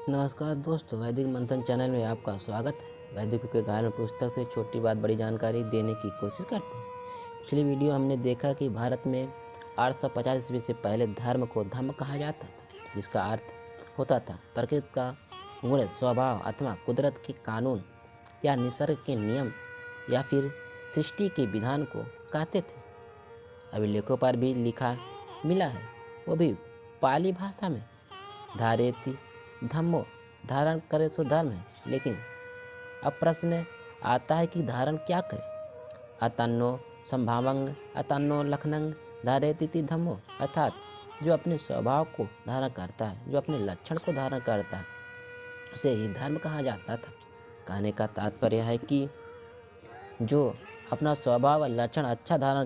नमस्कार दोस्तों, वैदिक मंथन चैनल में आपका स्वागत है। वैदिकों के ज्ञान पुस्तक से छोटी बात बड़ी जानकारी देने की कोशिश करते हैं। पिछली वीडियो हमने देखा कि भारत में 850 ईस्वी से पहले धर्म को धम्म कहा जाता था, जिसका अर्थ होता था प्रकृति का गुण, स्वभाव अथवा कुदरत के कानून या निसर्ग के नियम या फिर सृष्टि के विधान को कहते थे। अभिलेखों पर भी लिखा मिला है, वो भी पाली भाषा में। धारेति धम्मो, धारण करे सो धर्म है। लेकिन अब प्रश्न आता है कि धारण क्या करे। अतन्नो संभावंग अतन्नो लखनंग धारेति धम्मो, अर्थात जो अपने स्वभाव को धारण करता है, जो अपने लक्षण को धारण करता है, उसे ही धर्म कहा जाता था। कहने का तात्पर्य है कि जो अपना स्वभाव और लक्षण अच्छा धारण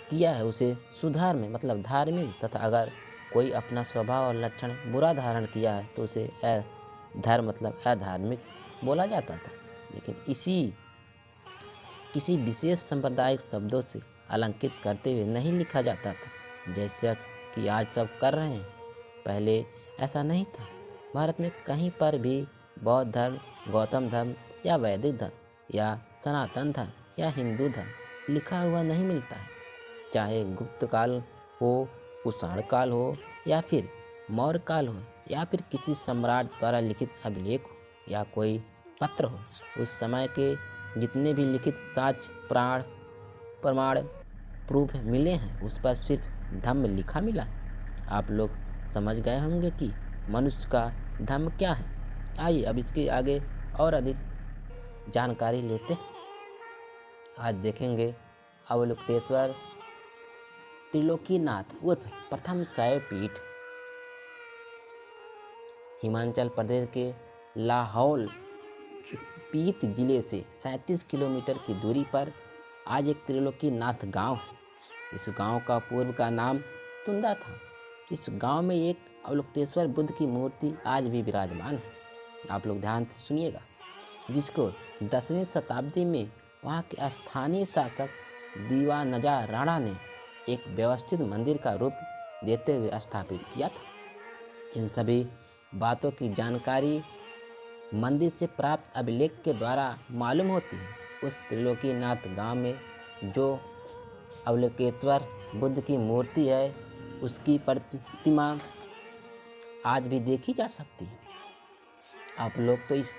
किया है उसे सुधर्म मतलब धार्मिक, तथा अगर कोई अपना स्वभाव और लक्षण बुरा धारण किया है तो उसे अधर्म मतलब अधार्मिक बोला जाता था। लेकिन इसी किसी विशेष सांप्रदायिक शब्दों से अलंकृत करते हुए नहीं लिखा जाता था, जैसा कि आज सब कर रहे हैं। पहले ऐसा नहीं था। भारत में कहीं पर भी बौद्ध धर्म, गौतम धर्म या वैदिक धर्म या सनातन धर्म या हिंदू धर्म लिखा हुआ नहीं मिलता है। चाहे गुप्त काल हो, कुषाण काल हो या फिर मौर्य काल हो या फिर किसी सम्राट द्वारा लिखित अभिलेख हो या कोई पत्र हो, उस समय के जितने भी लिखित साक्ष्य प्रमाण प्रूफ मिले हैं उस पर सिर्फ धम्म लिखा मिला है। आप लोग समझ गए होंगे कि मनुष्य का धम्म क्या है। आइए अब इसके आगे और अधिक जानकारी लेते हैं। आज देखेंगे अवलोकितेश्वर त्रिलोकीनाथ उर्फ प्रथम शैव पीठ हिमाचल प्रदेश के लाहौल स्पीति जिले से 37 किलोमीटर की दूरी पर आज एक त्रिलोकीनाथ गांव है। इस गांव का पूर्व का नाम तुंदा था। इस गांव में एक अवलोकितेश्वर बुद्ध की मूर्ति आज भी विराजमान है। आप लोग ध्यान से सुनिएगा, जिसको 10वीं शताब्दी में वहाँ के स्थानीय शासक दीवानजा राणा ने एक व्यवस्थित मंदिर का रूप देते हुए स्थापित किया था। इन सभी बातों की जानकारी मंदिर से प्राप्त अभिलेख के द्वारा मालूम होती है। उस त्रिलोकीनाथ गांव में जो अवलोकितेश्वर बुद्ध की मूर्ति है, उसकी प्रतिमा आज भी देखी जा सकती है। आप लोग तो इस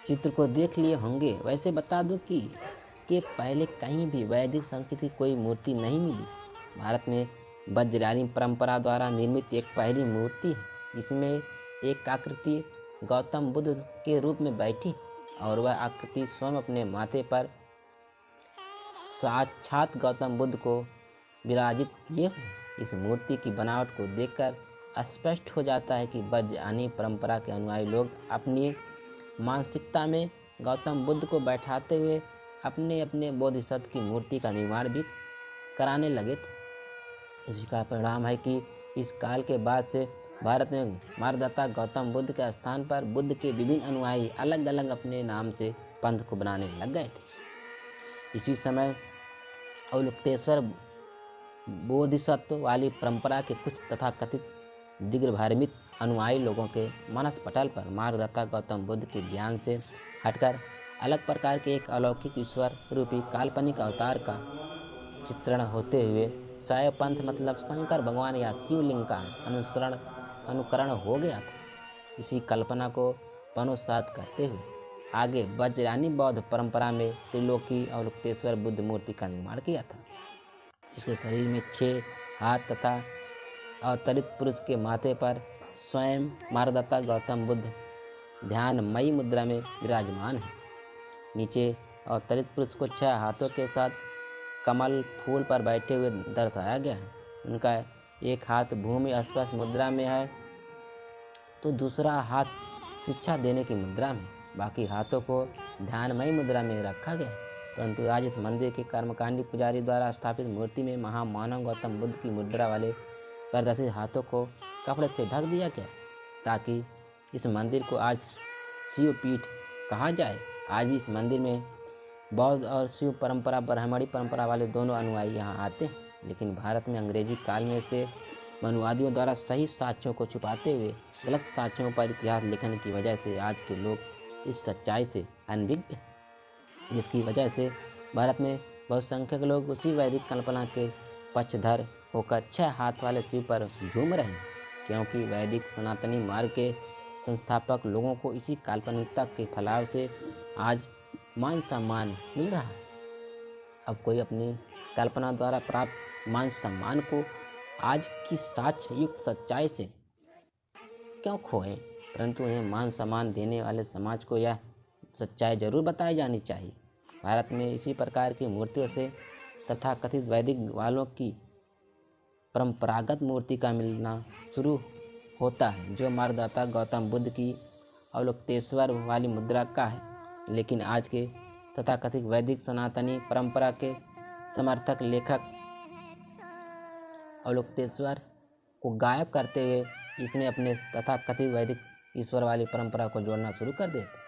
चित्र को देख लिए होंगे। वैसे बता दूं कि इसके पहले कहीं भी वैदिक संस्कृति की कोई मूर्ति नहीं मिली। भारत में वज्रयानी परंपरा द्वारा निर्मित एक पहली मूर्ति है, जिसमें एक आकृति गौतम बुद्ध के रूप में बैठी और वह आकृति स्वयं अपने माथे पर साक्षात गौतम बुद्ध को विराजित किए हुए। इस मूर्ति की बनावट को देखकर स्पष्ट हो जाता है कि वज्रयानी परंपरा के अनुयायी लोग अपनी मानसिकता में गौतम बुद्ध को बैठाते हुए अपने अपने बोधिसत्व की मूर्ति का निर्माण भी कराने लगे थे। इसी का परिणाम है कि इस काल के बाद से भारत में मार्गदाता गौतम बुद्ध के स्थान पर बुद्ध के विभिन्न अनुयायी अलग अलग अपने नाम से पंथ को बनाने लग गए थे। इसी समय अवलोकितेश्वर बोधिसत्व वाली परंपरा के कुछ तथाकथित दिग्भ्रमित अनुयायी लोगों के मानस पटल पर मार्गदाता गौतम बुद्ध के ध्यान से हटकर अलग प्रकार के एक अलौकिक ईश्वर रूपी काल्पनिक अवतार का चित्रण होते हुए शैव पंथ मतलब शंकर भगवान या शिवलिंग का अनुकरण हो गया था। इसी कल्पना को पनोत्सात करते हुए आगे वज्रयानी बौद्ध परंपरा में त्रिलोकी अवलोकितेश्वर बुद्ध मूर्ति का निर्माण किया था। इसके शरीर में 6 हाथ तथा अवतरित पुरुष के माथे पर स्वयं मार्गदाता गौतम बुद्ध ध्यानमयी मुद्रा में विराजमान है। नीचे अवतरित पुरुष को 6 हाथों के साथ कमल फूल पर बैठे हुए दर्शाया गया है। उनका एक हाथ भूमि स्पर्श मुद्रा में है तो दूसरा हाथ शिक्षा देने की मुद्रा में, बाकी हाथों को ध्यानमयी मुद्रा में रखा गया है। परंतु आज इस मंदिर के कर्मकांडी पुजारी द्वारा स्थापित मूर्ति में महामानव गौतम बुद्ध की मुद्रा वाले प्रदर्शित हाथों को कपड़े से ढक दिया गया ताकि इस मंदिर को आज शिवपीठ कहा जाए। आज भी इस मंदिर में बौद्ध और शिव परंपरा ब्राह्मणी परंपरा वाले दोनों अनुयायी यहाँ आते हैं। लेकिन भारत में अंग्रेजी काल में से मनुवादियों द्वारा सही साक्ष्यों को छुपाते हुए गलत साक्ष्यों पर इतिहास लिखने की वजह से आज के लोग इस सच्चाई से अनभिज्ञ, जिसकी वजह से भारत में बहुसंख्यक लोग उसी वैदिक कल्पना के पक्षधर होकर 6 हाथ वाले शिव पर झूम रहे हैं, क्योंकि वैदिक सनातनी मार्ग के संस्थापक लोगों को इसी काल्पनिकता के फैलाव से आज मान सम्मान मिल रहा है। अब कोई अपनी कल्पना द्वारा प्राप्त मान सम्मान को आज की साक्ष्य युक्त सच्चाई से क्यों खोए, परंतु उन्हें मान सम्मान देने वाले समाज को यह सच्चाई जरूर बताई जानी चाहिए। भारत में इसी प्रकार की मूर्तियों से तथा कथित वैदिक वालों की परंपरागत मूर्ति का मिलना शुरू होता है, जो मार्गदाता गौतम बुद्ध की अवलोकतेश्वर वाली मुद्रा का है। लेकिन आज के तथाकथित वैदिक सनातनी परंपरा के समर्थक लेखक अवलोकतेश्वर को गायब करते हुए इसमें अपने तथाकथित वैदिक ईश्वर वाली परंपरा को जोड़ना शुरू कर देते।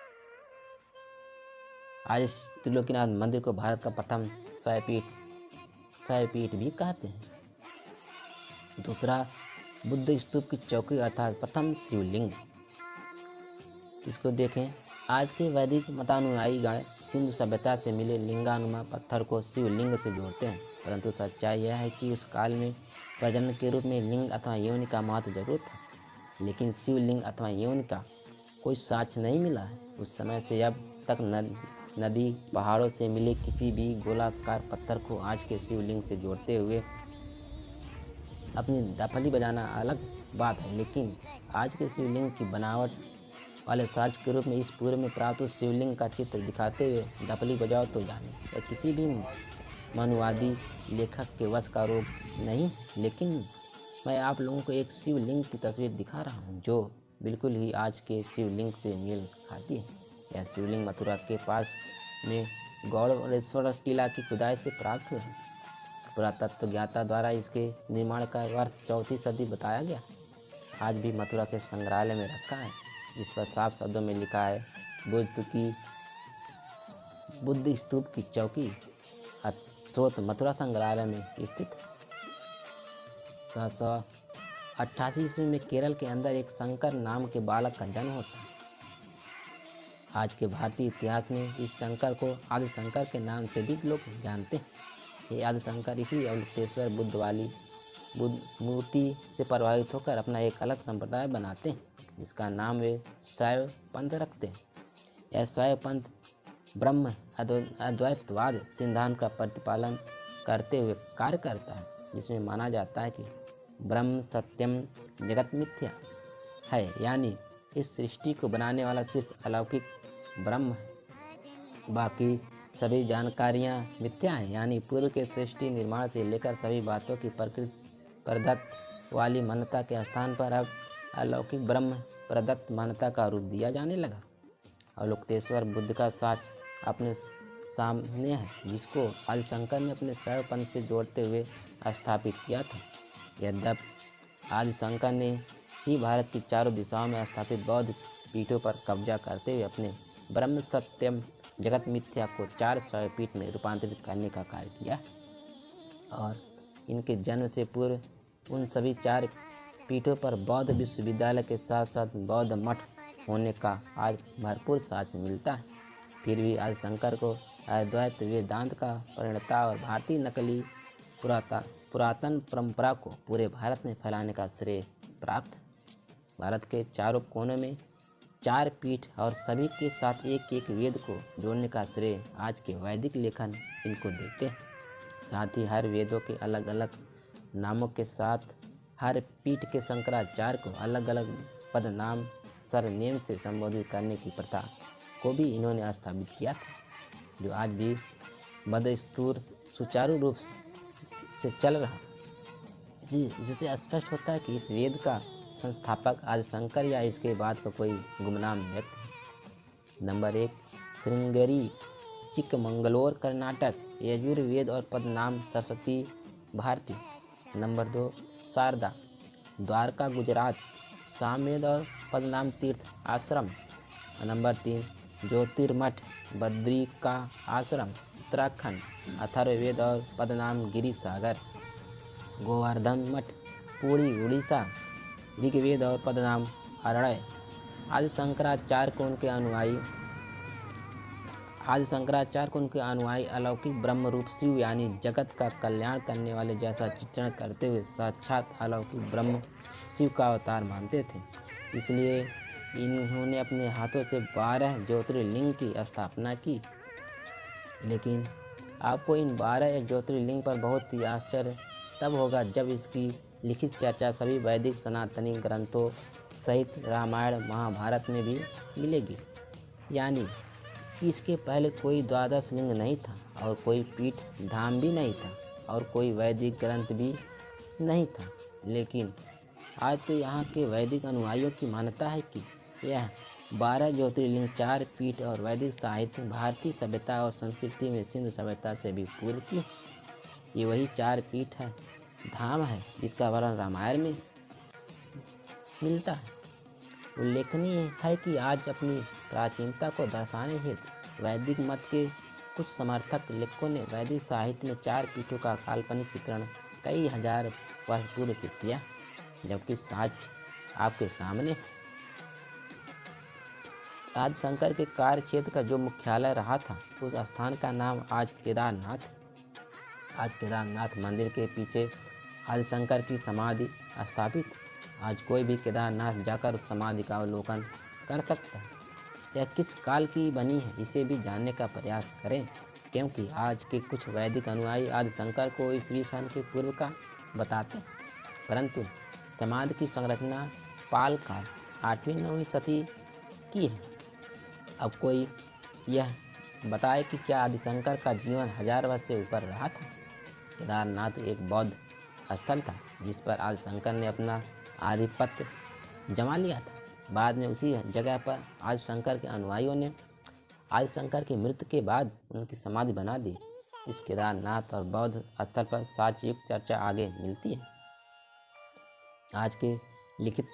आज इस त्रिलोकीनाथ मंदिर को भारत का प्रथम शैवपीठ भी कहते हैं। दूसरा, बुद्ध स्तूप की चौकी अर्थात प्रथम शिवलिंग। इसको देखें, आज के वैदिक मतानुयायी गण सिंधु सभ्यता से मिले लिंगानुमा पत्थर को शिवलिंग से जोड़ते हैं, परंतु सच्चाई यह है कि उस काल में प्रजनन के रूप में लिंग अथवा योनि का महत्व जरूर था, लेकिन शिवलिंग अथवा योनि का कोई साक्ष्य नहीं मिला है। उस समय से अब तक नदी पहाड़ों से मिले किसी भी गोलाकार पत्थर को आज के शिवलिंग से जोड़ते हुए अपनी डफली बजाना अलग बात है, लेकिन आज के शिवलिंग की बनावट वाले साक्ष्य के रूप में इस पूर्व में प्राप्त शिवलिंग का चित्र दिखाते हुए डफली बजाओ तो जाने। यह किसी भी मनुवादी लेखक के वश का रोग नहीं, लेकिन मैं आप लोगों को एक शिवलिंग की तस्वीर दिखा रहा हूँ जो बिल्कुल ही आज के शिवलिंग से मेल खाती है। यह शिवलिंग मथुरा के पास में गौड़ेश्वर किला की खुदाई से प्राप्त हुआ है। पुरातत्व ज्ञाता द्वारा इसके निर्माण का वर्ष 4वीं सदी बताया गया। आज भी मथुरा के संग्रहालय में रखा है, जिस पर साफ शब्दों में लिखा है बुद्ध स्तूप की चौकी स्रोत मथुरा संग्रहालय में स्थित। 788 ईस्वी में केरल के अंदर एक शंकर नाम के बालक का जन्म होता है। आज के भारतीय इतिहास में इस शंकर को आदि शंकर के नाम से भी लोग जानते हैं। ये आदि शंकर इसी अवलोकतेश्वर बुद्ध वाली बुद्ध मूर्ति से प्रभावित होकर अपना एक अलग संप्रदाय बनाते हैं, जिसका नाम वे शैव पंथ रखते हैं। यह शैव पंथ ब्रह्म अद्वैतवाद सिद्धांत का प्रतिपालन करते हुए कार्य करता है, जिसमें माना जाता है कि ब्रह्म सत्यम जगत मिथ्या है, यानी इस सृष्टि को बनाने वाला सिर्फ अलौकिक ब्रह्म है, बाकी सभी जानकारियाँ मिथ्या हैं, यानी पूर्व के सृष्टि निर्माण से लेकर सभी बातों की प्रकृति प्रदत्त वाली मान्यता के स्थान पर अब अलौकिक ब्रह्म प्रदत्त मान्यता का रूप दिया जाने लगा। अवलोकतेश्वर बुद्ध का साक्ष्य अपने सामने है, जिसको आदि शंकर ने अपने शैव पंथ से जोड़ते हुए स्थापित किया था। यद्यपि आदि शंकर ने ही भारत की चारों दिशाओं में स्थापित बौद्ध पीठों पर कब्जा करते हुए अपने ब्रह्म सत्यम जगत मिथ्या को 4 शैवपीठ में रूपांतरित करने का कार्य किया, और इनके जन्म से पूर्व उन सभी 4 पीठों पर बौद्ध विश्वविद्यालय के साथ साथ बौद्ध मठ होने का आज भरपूर साक्ष्य मिलता है। फिर भी आदि शंकर को अद्वैत वेदांत का प्रणेता और भारतीय नकली पुरातन परंपरा को पूरे भारत में फैलाने का श्रेय प्राप्त। भारत के चारों कोनों में 4 पीठ और सभी के साथ एक एक वेद को जोड़ने का श्रेय आज के वैदिक लेखन इनको देते हैं। साथ ही हर वेदों के अलग अलग नामों के साथ हर पीठ के शंकराचार्य को अलग अलग पद नाम सरनेम से संबोधित करने की प्रथा को भी इन्होंने स्थापित किया था, जो आज भी बदस्तूर सुचारू रूप से चल रहा, जिससे स्पष्ट होता है कि इस वेद का संस्थापक आदि शंकर या इसके बाद का कोई गुमनाम व्यक्ति। नंबर 1, श्रृंगेरी चिकमंगलोर कर्नाटक, यजुर्वेद और पदनाम सरस्वती भारती। नंबर 2, शारदा द्वारका गुजरात, सामवेद और पदनाम तीर्थ आश्रम। नंबर 3, ज्योतिर्मठ बद्रिका आश्रम उत्तराखंड, अथर्ववेद और पदनाम गिरी सागर। गोवर्धन मठ पुरी उड़ीसा, ऋग्वेद और पद्मनाभ अरण्य। आदि शंकराचार्य को उनके अनुयायी अलौकिक ब्रह्म रूप शिव यानी जगत का कल्याण करने वाले जैसा चित्रण करते हुए साक्षात अलौकिक ब्रह्म शिव का अवतार मानते थे। इसलिए इन्होंने अपने हाथों से 12 ज्योतिर्लिंग की स्थापना की। लेकिन आपको इन 12 ज्योतिर्लिंग पर बहुत ही आश्चर्य तब होगा जब इसकी लिखित चर्चा सभी वैदिक सनातनी ग्रंथों सहित रामायण महाभारत में भी मिलेगी। यानी इसके पहले कोई 12 लिंग नहीं था और कोई पीठ धाम भी नहीं था और कोई वैदिक ग्रंथ भी नहीं था। लेकिन आज तो यहाँ के वैदिक अनुयायियों की मान्यता है कि यह 12 ज्योतिर्लिंग, 4 पीठ और वैदिक साहित्य भारतीय सभ्यता और संस्कृति में सिंधु सभ्यता से भी पूर्व की। ये वही 4 पीठ है, धाम है जिसका वर्णन रामायण में मिलता है। उल्लेखनीय है कि आज अपनी प्राचीनता को दर्शाने हेतु वैदिक मत के कुछ समर्थक लेखकों ने वैदिक साहित्य में 4 पीठों का काल्पनिक चित्रण कई हजार वर्ष पूर्व से किया, जबकि साक्ष्य आपके सामने। आदि शंकर के कार्य क्षेत्र का जो मुख्यालय रहा था उस स्थान का नाम आज केदारनाथ। आज केदारनाथ मंदिर के पीछे आदि शंकर की समाधि स्थापित। आज कोई भी केदारनाथ जाकर उस समाधि का अवलोकन कर सकता है। यह किस काल की बनी है इसे भी जानने का प्रयास करें, क्योंकि आज के कुछ वैदिक अनुयायी आदि शंकर को ईस्वी सन के पूर्व का बताते हैं, परंतु समाधि की संरचना पाल काल 8वीं-9वीं सदी की है। अब कोई यह बताए कि क्या आदि शंकर का जीवन 1000 वर्ष से ऊपर रहा था। केदारनाथ एक बौद्ध स्थल था जिस पर आदि शंकर ने अपना आधिपत्य जमा लिया था। बाद में उसी जगह पर आदि शंकर के अनुयायियों ने आदि शंकर की मृत्यु के बाद उनकी समाधि बना दी। इस केदारनाथ और बौद्ध स्थल पर साक्ष्ययुक्त चर्चा आगे मिलती है। आज के लिखित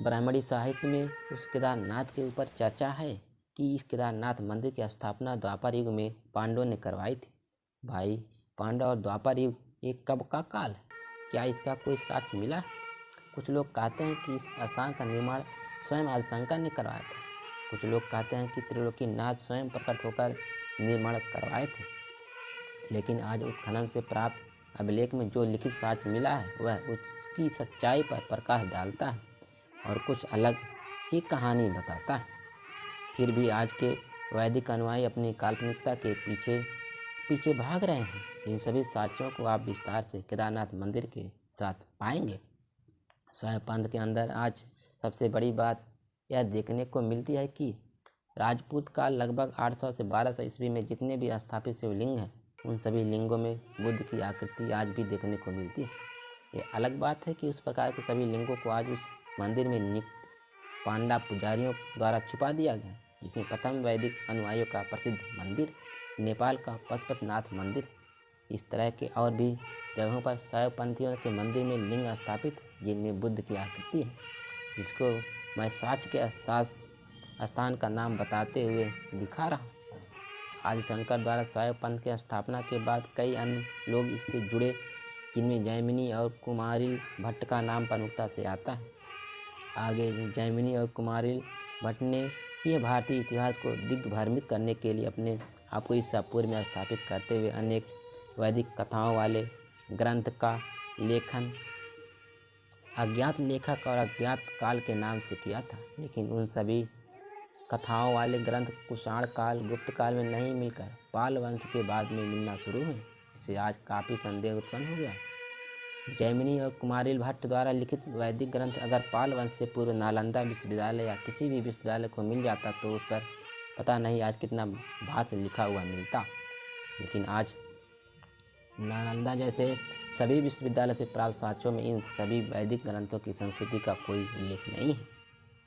ब्राह्मणी साहित्य में उस केदारनाथ के ऊपर चर्चा है कि इस केदारनाथ मंदिर की स्थापना द्वापर युग में पांडवों ने करवाई थी। भाई, पांडव और द्वापर युग एक कब का काल है? क्या इसका कोई साक्ष्य मिला? कुछ लोग कहते हैं कि इस स्थान का निर्माण स्वयं आदि शंकर ने करवाया था। कुछ लोग कहते हैं कि त्रिलोकीनाथ स्वयं प्रकट होकर निर्माण करवाए थे। लेकिन आज उत्खनन से प्राप्त अभिलेख में जो लिखित साक्ष्य मिला है वह उसकी सच्चाई पर प्रकाश डालता है और कुछ अलग ही कहानी बताता है। फिर भी आज के वैदिक अनुयायी अपनी काल्पनिकता के पीछे भाग रहे हैं। इन सभी साक्ष्यों को आप विस्तार से केदारनाथ मंदिर के साथ पाएंगे। स्वयं पंथ के अंदर आज सबसे बड़ी बात यह देखने को मिलती है कि राजपूत काल लगभग 800 से 1200 ईस्वी में जितने भी स्थापित शिवलिंग हैं उन सभी लिंगों में बुद्ध की आकृति आज भी देखने को मिलती है। ये अलग बात है कि उस प्रकार के सभी लिंगों को आज उस मंदिर में नियुक्त पांडा पुजारियों द्वारा छुपा दिया गया, जिसमें प्रथम वैदिक अनुयायियों का प्रसिद्ध मंदिर नेपाल का पशुपतिनाथ मंदिर। इस तरह के और भी जगहों पर शैव पंथियों के मंदिर में लिंग स्थापित जिनमें बुद्ध की आकृति है, जिसको मैं साक्ष्य के साथ स्थान का नाम बताते हुए दिखा रहा हूँ। आदि शंकर द्वारा शैव पंथ की स्थापना के बाद कई अन्य लोग इससे जुड़े, जिनमें जैमिनी और कुमारिल भट्ट का नाम प्रमुखता से आता है। आगे जैमिनी और कुमारिल भट्ट ने यह भारतीय इतिहास को दिग्भ्रमित करने के लिए अपने आप को ईसा पूर्व में स्थापित करते हुए अनेक वैदिक कथाओं वाले ग्रंथ का लेखन अज्ञात लेखक और अज्ञात काल के नाम से किया था। लेकिन उन सभी कथाओं वाले ग्रंथ कुषाण काल, गुप्त काल में नहीं मिलकर पाल वंश के बाद में मिलना शुरू हुए, इससे आज काफ़ी संदेह उत्पन्न हो गया। जैमिनी और कुमारिल भट्ट द्वारा लिखित वैदिक ग्रंथ अगर पाल वंश से पूर्व नालंदा विश्वविद्यालय या किसी भी विश्वविद्यालय को मिल जाता तो उस पर पता नहीं आज कितना भाष्य लिखा हुआ मिलता। लेकिन आज नालंदा जैसे सभी विश्वविद्यालय से प्राप्त साक्ष्यों में इन सभी वैदिक ग्रंथों की संस्कृति का कोई उल्लेख नहीं है।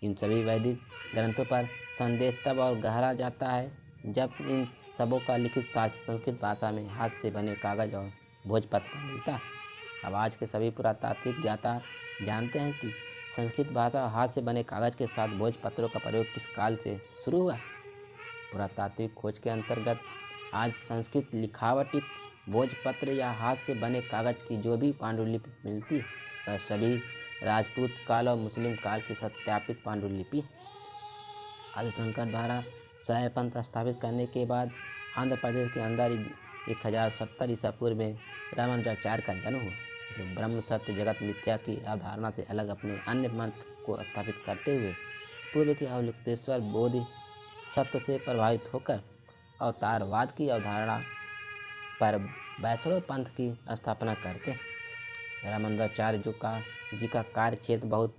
इन सभी वैदिक ग्रंथों पर संदेह तब और गहरा जाता है जब इन सबों का लिखित साक्ष्य संस्कृत भाषा में हाथ से बने कागज और भोजपत्र पर मिलता है। अब आज के सभी पुरातात्विक ज्ञाता जानते हैं कि संस्कृत भाषा और हाथ से बने कागज के साथ भोजपत्रों का प्रयोग किस काल से शुरू हुआ। पुरातात्विक खोज के अंतर्गत आज संस्कृत लिखावटी भोजपत्र या हाथ से बने कागज की जो भी पांडुलिपि मिलती है वह सभी राजपूत काल और मुस्लिम काल की सत्यापित पांडुलिपि। आदिशंकर द्वारा शैव पंथ स्थापित करने के बाद आंध्र प्रदेश के अंदर 1070 ईसा पूर्व में रामानुजाचार्य का जन्म हुआ, जो ब्रह्म सत्य जगत मिथ्या की अवधारणा से अलग अपने अन्य मत को स्थापित करते हुए पूर्व के अवलुप्तेश्वर बोधि सत्य से प्रभावित होकर अवतारवाद की अवधारणा पर वैष्णव पंथ की स्थापना करते हैं। रामानुजाचार्य जी का कार्य क्षेत्र बहुत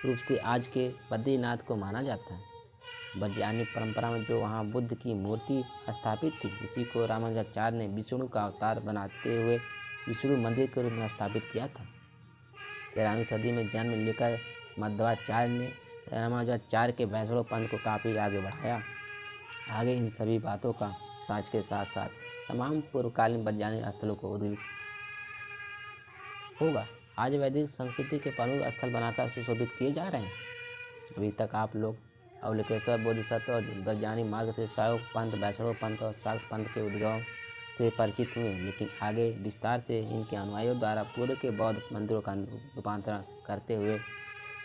रूप से आज के बद्रीनाथ को माना जाता है। वैज्ञानिक परंपरा में जो वहाँ बुद्ध की मूर्ति स्थापित थी, उसी को रामानुजाचार्य ने विष्णु का अवतार बनाते हुए विष्णु मंदिर के रूप में स्थापित किया था। 13वीं सदी में जन्म लेकर मध्वाचार्य ने रामानुजाचार्य के वैष्णव पंथ को काफ़ी आगे बढ़ाया। आगे इन सभी बातों का साँच के साथ साथ तमाम पूर्वकालीन वैज्ञानिक स्थलों को उद्धृत होगा। आज वैदिक संस्कृति के प्रमुख स्थल बनाकर सुशोभित किए जा रहे हैं। अभी तक आप लोग अवलोकेश्वर बोधिसत्व और वैज्ञानिक मार्ग से शैव पंथ, वैष्णव पंथ और शाक्त पंथ के उद्गम से परिचित हुए, लेकिन आगे विस्तार से इनके अनुयायियों द्वारा पूर्व के बौद्ध मंदिरों का रूपांतरण करते हुए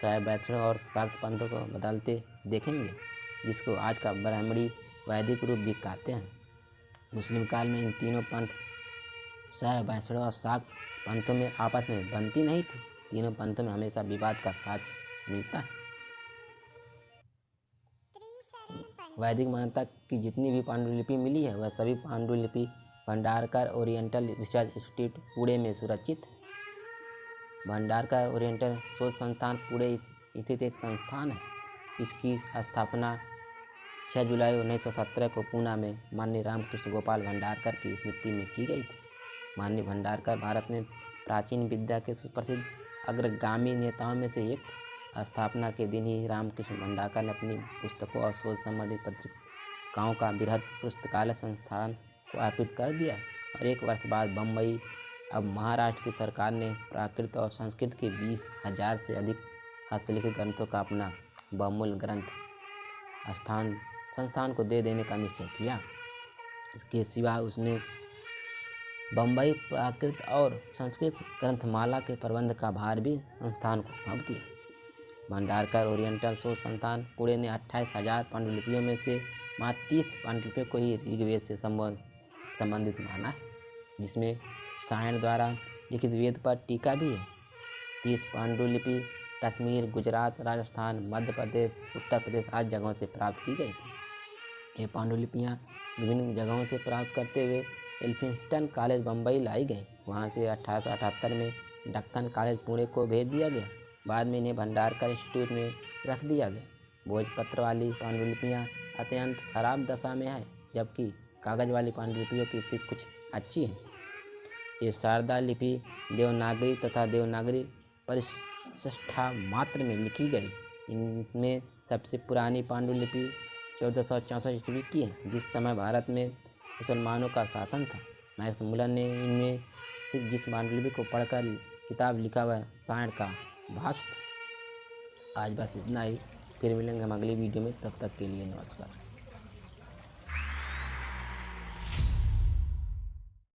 शैव, वैष्णव और शाक्त पंथों को बदलते देखेंगे, जिसको आज का ब्राह्मणी वैदिक रूप भी कहते हैं। मुस्लिम काल में इन तीनों पंथ शैव, वैष्णव और शाक्त पंथों में आपस में बनती नहीं थी। तीनों पंथों में हमेशा विवाद का साक्ष मिलता है। वैदिक मान्यता की जितनी भी पांडुलिपि मिली है, वह सभी पांडुलिपि Bhandarkar oriental research institute Pune में सुरक्षित है। भंडारकर ओरिएंटल शोध संस्थान पुणे स्थित एक संस्थान है। इसकी स्थापना 6 जुलाई 1917 को पूना में माननीय रामकृष्ण गोपाल भंडारकर की स्मृति में की गई थी। माननीय भंडारकर भारत में प्राचीन विद्या के सुप्रसिद्ध अग्रगामी नेताओं में से एक थे। स्थापना के दिन ही रामकृष्ण भंडारकर ने अपनी पुस्तकों और शोध संबंधित पत्रिकाओं का बृहद पुस्तकालय संस्थान को अर्पित कर दिया और एक वर्ष बाद बम्बई अब महाराष्ट्र की सरकार ने प्राकृत और संस्कृत के 20,000 से अधिक हस्तलिखित ग्रंथों का अपना बहुमूल्य ग्रंथ संस्थान को दे देने का निश्चय किया। इसके सिवा उसने बम्बई प्राकृत और संस्कृत ग्रंथमाला के प्रबंध का भार भी संस्थान को सौंप दिया। भंडारकर ओरिएंटल शोध संस्थान पुणे ने 28,000 पांडुलिपियों में से मात्र 30 पांडुलिपियों को ही ऋग्वेद से संबंधित माना है, जिसमें सायण द्वारा लिखित वेद पर टीका भी है। 30 पांडुलिपि कश्मीर, गुजरात, राजस्थान, मध्य प्रदेश, उत्तर प्रदेश आदि जगहों से प्राप्त की गई थी। ये पांडुलिपियाँ विभिन्न जगहों से प्राप्त करते हुए एल्फिंस्टन कॉलेज बम्बई लाई गई। वहाँ से 1878 में दक्कन कॉलेज पुणे को भेज दिया गया। बाद में इन्हें भंडारकर इंस्टीट्यूट में रख दिया गया। भोजपत्र वाली पांडुलिपियाँ अत्यंत खराब दशा में है, जबकि कागज़ वाली पांडुलिपियों की स्थिति कुछ अच्छी है। ये शारदा लिपि देवनागरी तथा देवनागरी परिशिष्टा मात्र में लिखी गई। इनमें सबसे पुरानी पांडुलिपि 1464 ईस्वी की है, जिस समय भारत में मुसलमानों का शासन था। मैक्समुलर ने इनमें से जिस पांडुलिपि को पढ़कर किताब लिखा हुआ सायण का भाष्य। आज बस इतना ही, फिर मिलेंगे हम अगली वीडियो में। तब तक के लिए नमस्कार।